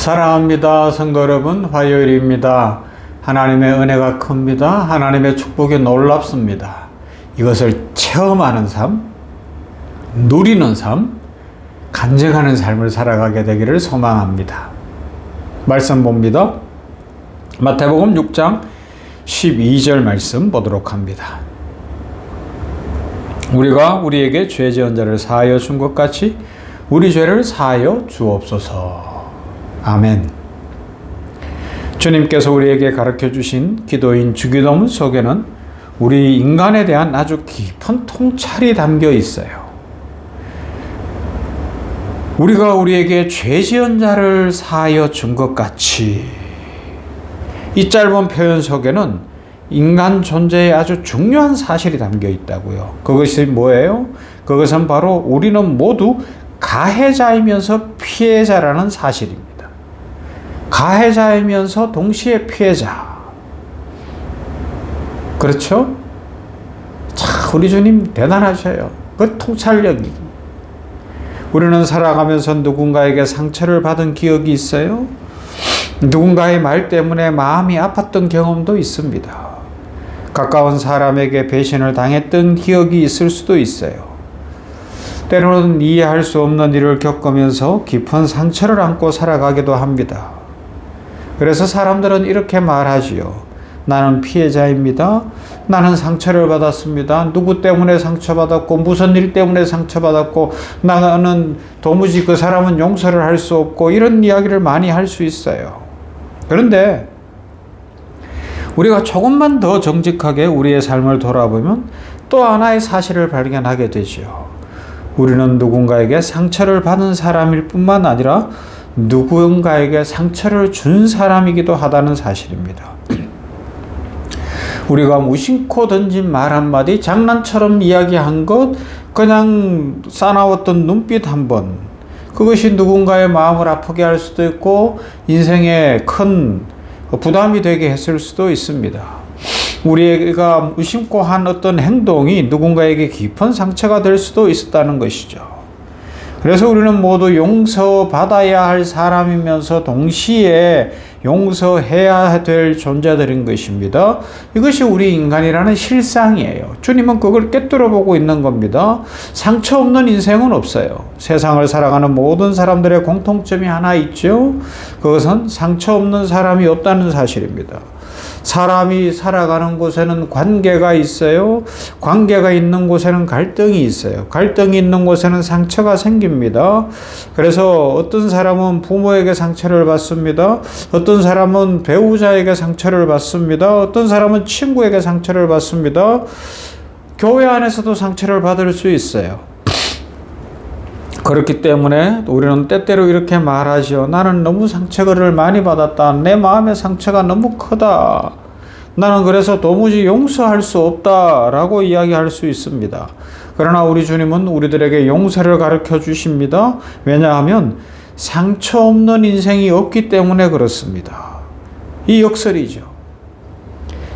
사랑합니다. 성도 여러분, 화요일입니다. 하나님의 은혜가 큽니다. 하나님의 축복이 놀랍습니다. 이것을 체험하는 삶, 누리는 삶, 간증하는 삶을 살아가게 되기를 소망합니다. 말씀 봅니다. 마태복음 6장 12절 말씀 보도록 합니다. 우리가 우리에게 죄 지은 자를 사하여 준 것 같이 우리 죄를 사하여 주옵소서. 아멘. 주님께서 우리에게 가르쳐 주신 기도인 주기도문 속에는 우리 인간에 대한 아주 깊은 통찰이 담겨 있어요. 우리가 우리에게 죄 지은 자를 사하여 준 것 같이, 이 짧은 표현 속에는 인간 존재의 아주 중요한 사실이 담겨 있다고요. 그것이 뭐예요? 그것은 바로 우리는 모두 가해자이면서 피해자라는 사실입니다. 가해자이면서 동시에 피해자. 그렇죠? 참 우리 주님 대단하셔요. 그 통찰력이. 우리는 살아가면서 누군가에게 상처를 받은 기억이 있어요. 누군가의 말 때문에 마음이 아팠던 경험도 있습니다. 가까운 사람에게 배신을 당했던 기억이 있을 수도 있어요. 때로는 이해할 수 없는 일을 겪으면서 깊은 상처를 안고 살아가기도 합니다. 그래서 사람들은 이렇게 말하지요. 나는 피해자입니다. 나는 상처를 받았습니다. 누구 때문에 상처받았고 무슨 일 때문에 상처받았고 나는 도무지 그 사람은 용서를 할 수 없고, 이런 이야기를 많이 할 수 있어요. 그런데 우리가 조금만 더 정직하게 우리의 삶을 돌아보면 또 하나의 사실을 발견하게 되죠. 우리는 누군가에게 상처를 받은 사람일 뿐만 아니라 누군가에게 상처를 준 사람이기도 하다는 사실입니다. 우리가 무심코 던진 말 한마디, 장난처럼 이야기한 것, 그냥 싸나웠던 눈빛 한 번, 그것이 누군가의 마음을 아프게 할 수도 있고 인생에 큰 부담이 되게 했을 수도 있습니다. 우리가 무심코 한 어떤 행동이 누군가에게 깊은 상처가 될 수도 있었다는 것이죠. 그래서 우리는 모두 용서받아야 할 사람이면서 동시에 용서해야 될 존재들인 것입니다. 이것이 우리 인간이라는 실상이에요. 주님은 그걸 꿰뚫어 보고 있는 겁니다. 상처 없는 인생은 없어요. 세상을 살아가는 모든 사람들의 공통점이 하나 있죠. 그것은 상처 없는 사람이 없다는 사실입니다. 사람이 살아가는 곳에는 관계가 있어요. 관계가 있는 곳에는 갈등이 있어요. 갈등이 있는 곳에는 상처가 생깁니다. 그래서 어떤 사람은 부모에게 상처를 받습니다. 어떤 사람은 배우자에게 상처를 받습니다. 어떤 사람은 친구에게 상처를 받습니다. 교회 안에서도 상처를 받을 수 있어요. 그렇기 때문에 우리는 때때로 이렇게 말하죠. 나는 너무 상처를 많이 받았다. 내 마음의 상처가 너무 크다. 나는 그래서 도무지 용서할 수 없다 라고 이야기할 수 있습니다. 그러나 우리 주님은 우리들에게 용서를 가르쳐 주십니다. 왜냐하면 상처 없는 인생이 없기 때문에 그렇습니다. 이 역설이죠.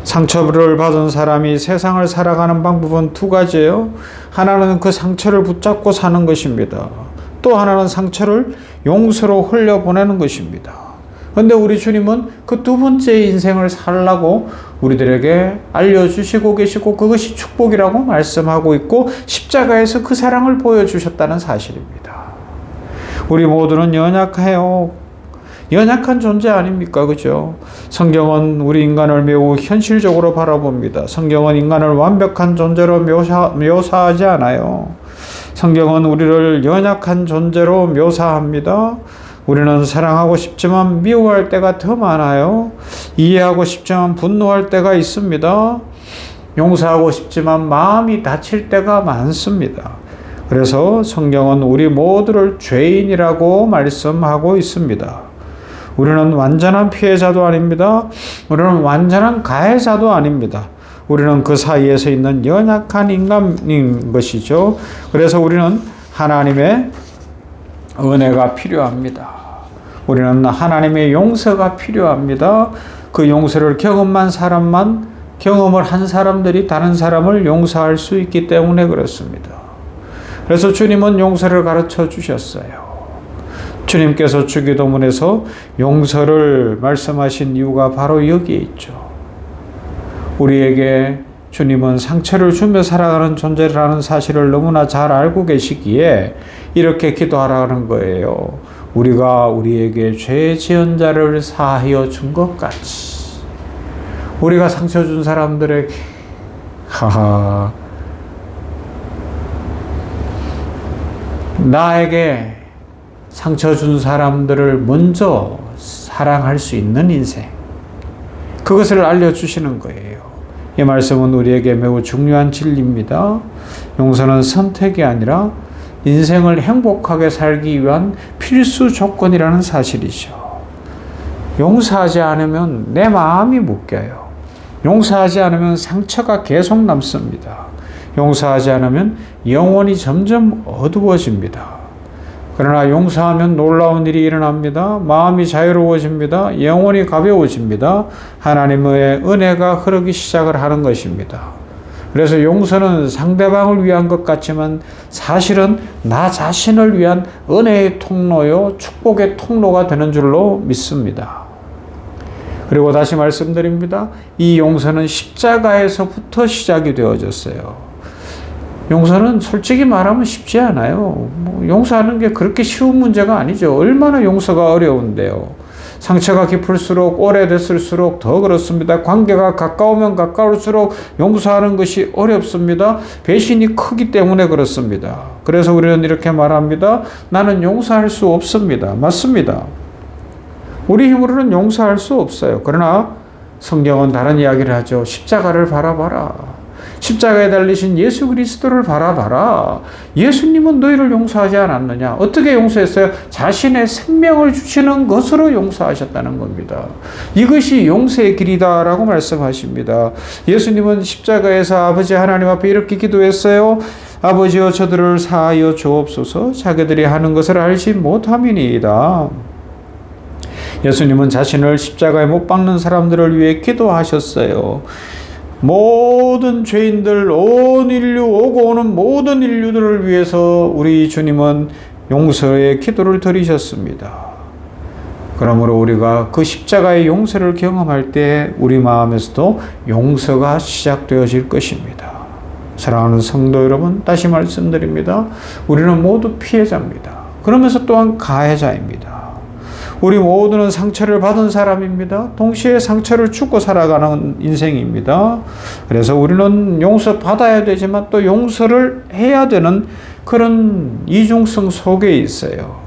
상처를 받은 사람이 세상을 살아가는 방법은 두 가지예요. 하나는 그 상처를 붙잡고 사는 것입니다. 또 하나는 상처를 용서로 흘려보내는 것입니다. 그런데 우리 주님은 그 두 번째 인생을 살라고 우리들에게 알려주시고 계시고, 그것이 축복이라고 말씀하고 있고 십자가에서 그 사랑을 보여주셨다는 사실입니다. 우리 모두는 연약해요. 연약한 존재 아닙니까? 그죠? 성경은 우리 인간을 매우 현실적으로 바라봅니다. 성경은 인간을 완벽한 존재로 묘사하지 않아요. 성경은 우리를 연약한 존재로 묘사합니다. 우리는 사랑하고 싶지만 미워할 때가 더 많아요. 이해하고 싶지만 분노할 때가 있습니다. 용서하고 싶지만 마음이 다칠 때가 많습니다. 그래서 성경은 우리 모두를 죄인이라고 말씀하고 있습니다. 우리는 완전한 피해자도 아닙니다. 우리는 완전한 가해자도 아닙니다. 우리는 그 사이에서 있는 연약한 인간인 것이죠. 그래서 우리는 하나님의 은혜가 필요합니다. 우리는 하나님의 용서가 필요합니다. 그 용서를 경험을 한 사람들이 다른 사람을 용서할 수 있기 때문에 그렇습니다. 그래서 주님은 용서를 가르쳐 주셨어요. 주님께서 주기도문에서 용서를 말씀하신 이유가 바로 여기에 있죠. 우리에게 주님은 상처를 주며 살아가는 존재라는 사실을 너무나 잘 알고 계시기에 이렇게 기도하라는 거예요. 우리가 우리에게 죄 지은 자를 사하여 준 것 같이. 우리가 상처 준 사람들에게 나에게 상처 준 사람들을 먼저 사랑할 수 있는 인생, 그것을 알려주시는 거예요. 이 말씀은 우리에게 매우 중요한 진리입니다. 용서는 선택이 아니라 인생을 행복하게 살기 위한 필수 조건이라는 사실이죠. 용서하지 않으면 내 마음이 묶여요. 용서하지 않으면 상처가 계속 남습니다. 용서하지 않으면 영혼이 점점 어두워집니다. 그러나 용서하면 놀라운 일이 일어납니다. 마음이 자유로워집니다. 영혼이 가벼워집니다. 하나님의 은혜가 흐르기 시작을 하는 것입니다. 그래서 용서는 상대방을 위한 것 같지만 사실은 나 자신을 위한 은혜의 통로요, 축복의 통로가 되는 줄로 믿습니다. 그리고 다시 말씀드립니다. 이 용서는 십자가에서부터 시작이 되어졌어요. 용서는 솔직히 말하면 쉽지 않아요. 용서하는 게 그렇게 쉬운 문제가 아니죠. 얼마나 용서가 어려운데요. 상처가 깊을수록 오래됐을수록 더 그렇습니다. 관계가 가까우면 가까울수록 용서하는 것이 어렵습니다. 배신이 크기 때문에 그렇습니다. 그래서 우리는 이렇게 말합니다. 나는 용서할 수 없습니다. 맞습니다. 우리 힘으로는 용서할 수 없어요. 그러나 성경은 다른 이야기를 하죠. 십자가를 바라봐라. 십자가에 달리신 예수 그리스도를 바라봐라. 예수님은 너희를 용서하지 않았느냐? 어떻게 용서했어요? 자신의 생명을 주시는 것으로 용서하셨다는 겁니다. 이것이 용서의 길이다라고 말씀하십니다. 예수님은 십자가에서 아버지 하나님 앞에 이렇게 기도했어요. 아버지여 저들을 사하여 주옵소서. 자기들이 하는 것을 알지 못함이니이다. 예수님은 자신을 십자가에 못 박는 사람들을 위해 기도하셨어요. 모든 죄인들, 온 인류, 오고 오는 모든 인류들을 위해서 우리 주님은 용서의 기도를 드리셨습니다. 그러므로 우리가 그 십자가의 용서를 경험할 때 우리 마음에서도 용서가 시작되어질 것입니다. 사랑하는 성도 여러분, 다시 말씀드립니다. 우리는 모두 피해자입니다. 그러면서 또한 가해자입니다. 우리 모두는 상처를 받은 사람입니다. 동시에 상처를 주고 살아가는 인생입니다. 그래서 우리는 용서받아야 되지만 또 용서를 해야 되는 그런 이중성 속에 있어요.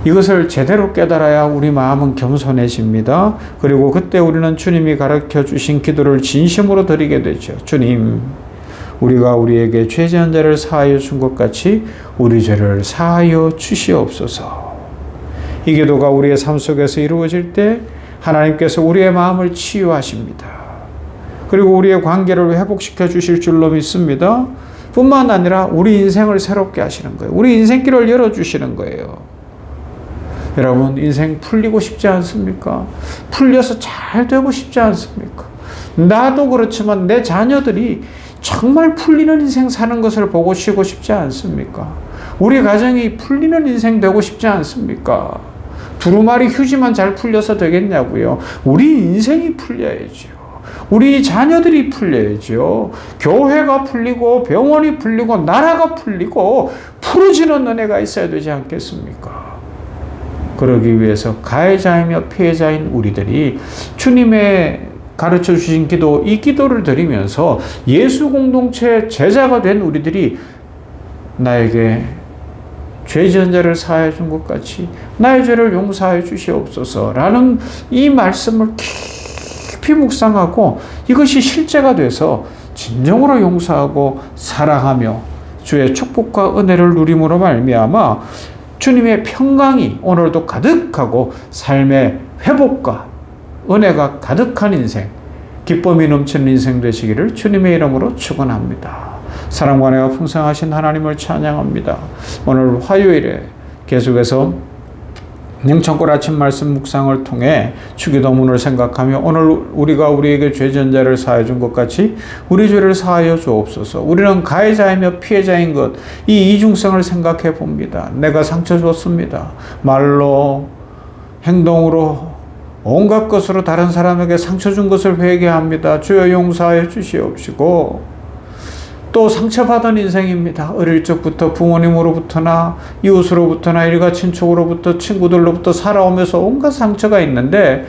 이것을 제대로 깨달아야 우리 마음은 겸손해집니다. 그리고 그때 우리는 주님이 가르쳐 주신 기도를 진심으로 드리게 되죠. 주님, 우리가 우리에게 죄 지은 자를 사하여 준 것 같이 우리 죄를 사하여 주시옵소서. 이 기도가 우리의 삶 속에서 이루어질 때 하나님께서 우리의 마음을 치유하십니다. 그리고 우리의 관계를 회복시켜 주실 줄로 믿습니다. 뿐만 아니라 우리 인생을 새롭게 하시는 거예요. 우리 인생길을 열어주시는 거예요. 여러분, 인생 풀리고 싶지 않습니까? 풀려서 잘 되고 싶지 않습니까? 나도 그렇지만 내 자녀들이 정말 풀리는 인생 사는 것을 보고 쉬고 싶지 않습니까? 우리 가정이 풀리는 인생 되고 싶지 않습니까? 두루마리 휴지만 잘 풀려서 되겠냐고요. 우리 인생이 풀려야죠. 우리 자녀들이 풀려야죠. 교회가 풀리고 병원이 풀리고 나라가 풀리고 풀어지는 은혜가 있어야 되지 않겠습니까? 그러기 위해서 가해자이며 피해자인 우리들이 주님의 가르쳐 주신 기도, 이 기도를 드리면서 예수 공동체의 제자가 된 우리들이 나에게 죄 지은 자를 사하여 준 것 같이 나의 죄를 용서하여 주시옵소서라는 이 말씀을 깊이 묵상하고 이것이 실제가 돼서 진정으로 용서하고 사랑하며 주의 축복과 은혜를 누림으로 말미암아 주님의 평강이 오늘도 가득하고 삶의 회복과 은혜가 가득한 인생, 기쁨이 넘치는 인생 되시기를 주님의 이름으로 축원합니다. 사랑과 은혜가 풍성하신 하나님을 찬양합니다. 오늘 화요일에 계속해서 영천골 아침 말씀 묵상을 통해 주기도문을 생각하며 오늘 우리가 우리에게 죄전자를 사하여 준 것 같이 우리 죄를 사하여 주옵소서. 우리는 가해자이며 피해자인 것, 이 이중성을 생각해 봅니다. 내가 상처 줬습니다. 말로, 행동으로, 온갖 것으로 다른 사람에게 상처 준 것을 회개합니다. 주여 용서하여 주시옵시고, 또 상처받은 인생입니다. 어릴 적부터 부모님으로부터나 이웃으로부터나 일가 친척으로부터 친구들로부터 살아오면서 온갖 상처가 있는데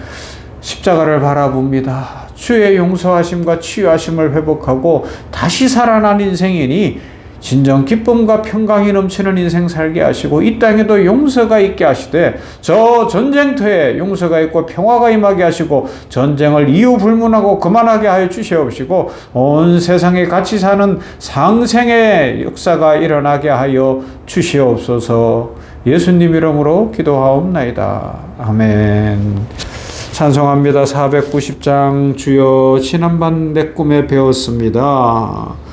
십자가를 바라봅니다. 주의 용서하심과 치유하심을 회복하고 다시 살아난 인생이니 진정 기쁨과 평강이 넘치는 인생 살게 하시고 이 땅에도 용서가 있게 하시되 저 전쟁터에 용서가 있고 평화가 임하게 하시고 전쟁을 이유 불문하고 그만하게 하여 주시옵시고 온 세상에 같이 사는 상생의 역사가 일어나게 하여 주시옵소서. 예수님 이름으로 기도하옵나이다. 아멘. 찬송합니다. 490장 주여 지난밤 내 꿈에 배웠습니다.